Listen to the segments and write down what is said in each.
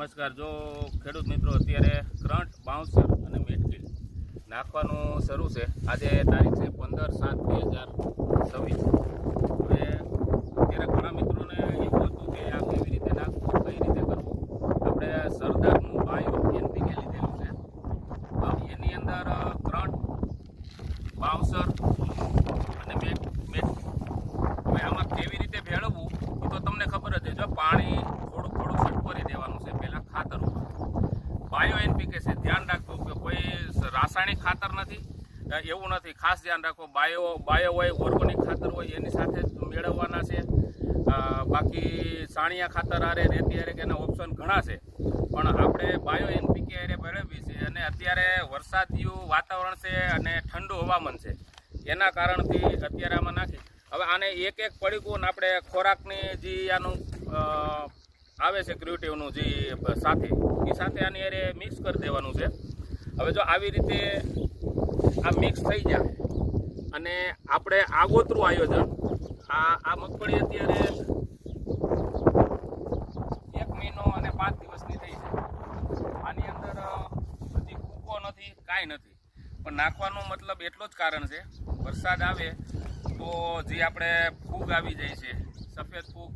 નમસ્કાર। જો ખેડૂત મિત્રો અત્યારે કરંટ બાઉન્સર અને મેટકીલ નાખવાનું શરૂ છે। આજે તારીખ છે 15/7/2026। હવે અત્યારે ઘણા મિત્રોને એવું હતું કે આ કેવી રીતે નાખવું, કઈ રીતે કરવું। આપણે સરદારનું બાયો એનપીકે લીધેલું છે, એની અંદર કરંટ બાઉન્સર અને મેટ। હવે આમાં કેવી રીતે ભેળવવું એ તો તમને ખબર જ છે। જો પાણી થોડું સટકોરી દેવાનું છે પહેલાં ખાતર ઉપર। બાયો એનપીકે છે, ધ્યાન રાખવું કે કોઈ રાસાયણિક ખાતર નથી, એવું નથી, ખાસ ધ્યાન રાખો। બાયો હોય, ઓર્ગેનિક ખાતર હોય એની સાથે જ મેળવવાના છે। બાકી સાણિયા ખાતર આરે, રેતી આરે કે એના ઓપ્શન ઘણા છે, પણ આપણે બાયો એનપીકે આરે મેળવવી છે। અને અત્યારે વરસાદિયું વાતાવરણ છે અને ઠંડુ હવામાન છે, એના કારણથી અત્યારે આમાં નાખી। હવે આને એક પડીકું આપણે ખોરાકની જે આનું આવે છે ક્રિએટિવનું જે સાથે આની અરે મિક્સ કરી દેવાનું છે। હવે જો આવી રીતે આ મિક્સ થઈ જાય અને આપણે આગોતરું આયોજન આ મગફળી અત્યારે 1 મહિનો અને 5 દિવસની થઈ છે। આની અંદર હજી ફૂકો નથી, કાંઈ નથી, પણ નાખવાનો મતલબ એટલો જ કારણ છે, વરસાદ આવે તો જે આપણે ફૂગ આવી જાય છે, સફેદ ફૂગ,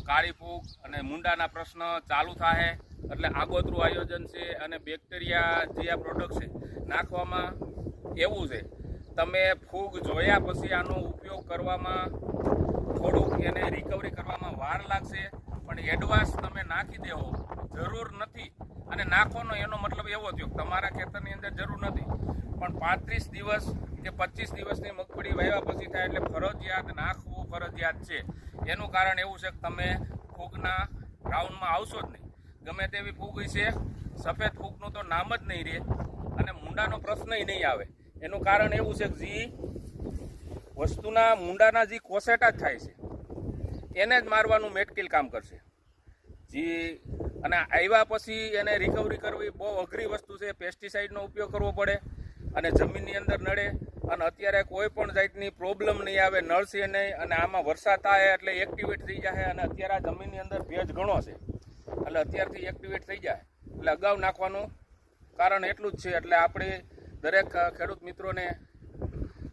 કાળી ફૂગ અને મૂંડાના પ્રશ્ન ચાલુ થાય, એટલે આગોતરું આયોજન છે। અને બેક્ટેરિયા જે આ પ્રોડક્ટ છે નાખવામાં એવું છે, તમે ફૂગ જોયા પછી આનો ઉપયોગ કરવામાં થોડુંક એને રિકવરી કરવામાં વાર લાગશે, પણ એડવાન્સ તમે નાખી દેવો જરૂર નથી। અને નાખવાનો એનો મતલબ એવો થયો તમારા ખેતરની અંદર જરૂર નથી, પણ 35 દિવસ કે 25 દિવસની મગફળી વાવ્યા પછી થાય એટલે ફરજિયાત નાખવું ફરજિયાત છે। એનું કારણ એવું છે કે તમે ફૂગના રાઉન્ડમાં આવશો જ નહીં, ગમે તેવી ફૂગ છે, સફેદ ફૂગનું તો નામ જ નહીં રહે અને મૂંડાનો પ્રશ્ન નહીં આવે। એનું કારણ એવું છે કે જે વસ્તુના મૂંડાના જે કોસેટા જ થાય છે એને જ મારવાનું મેટકીલ કામ કરશે। અને આવ્યા પછી એને રિકવરી કરવી બહુ અઘરી વસ્તુ છે, પેસ્ટિસાઇડનો ઉપયોગ કરવો પડે અને જમીનની અંદર નડે, અને અત્યારે કોઈ પણ જાતની પ્રોબ્લેમ નહીં આવે, નળશે નહીં, અને આમાં વરસાદ થાય એટલે એક્ટિવેટ થઈ જાય। અને અત્યારે આ જમીનની અંદર ભેજ ઘણો છે, એટલે અત્યારથી એક્ટિવેટ થઈ જાય, એટલે અગાઉ નાખવાનું કારણ એટલું જ છે। એટલે આપણે દરેક ખેડૂત મિત્રોને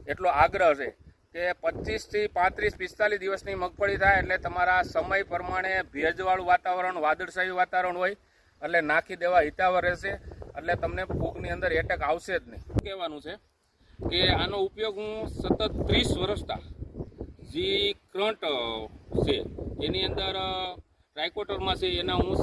એટલો આગ્રહ છે કે 25 થી 35 45 દિવસની મગફળી થાય એટલે તમારા સમય પ્રમાણે ભેજવાળું વાતાવરણ, વાદળછાયું વાતાવરણ હોય એટલે નાખી દેવા હિતાવહ રહેશે, એટલે તમને ફૂગની અંદર એટેક આવશે જ નહીં। કહેવાનું છે કે આનો ઉપયોગ હું સતત 30 વર્ષથી જે કરંટ છે એની અંદર ટ્રાયકોટરમાં છે એના હું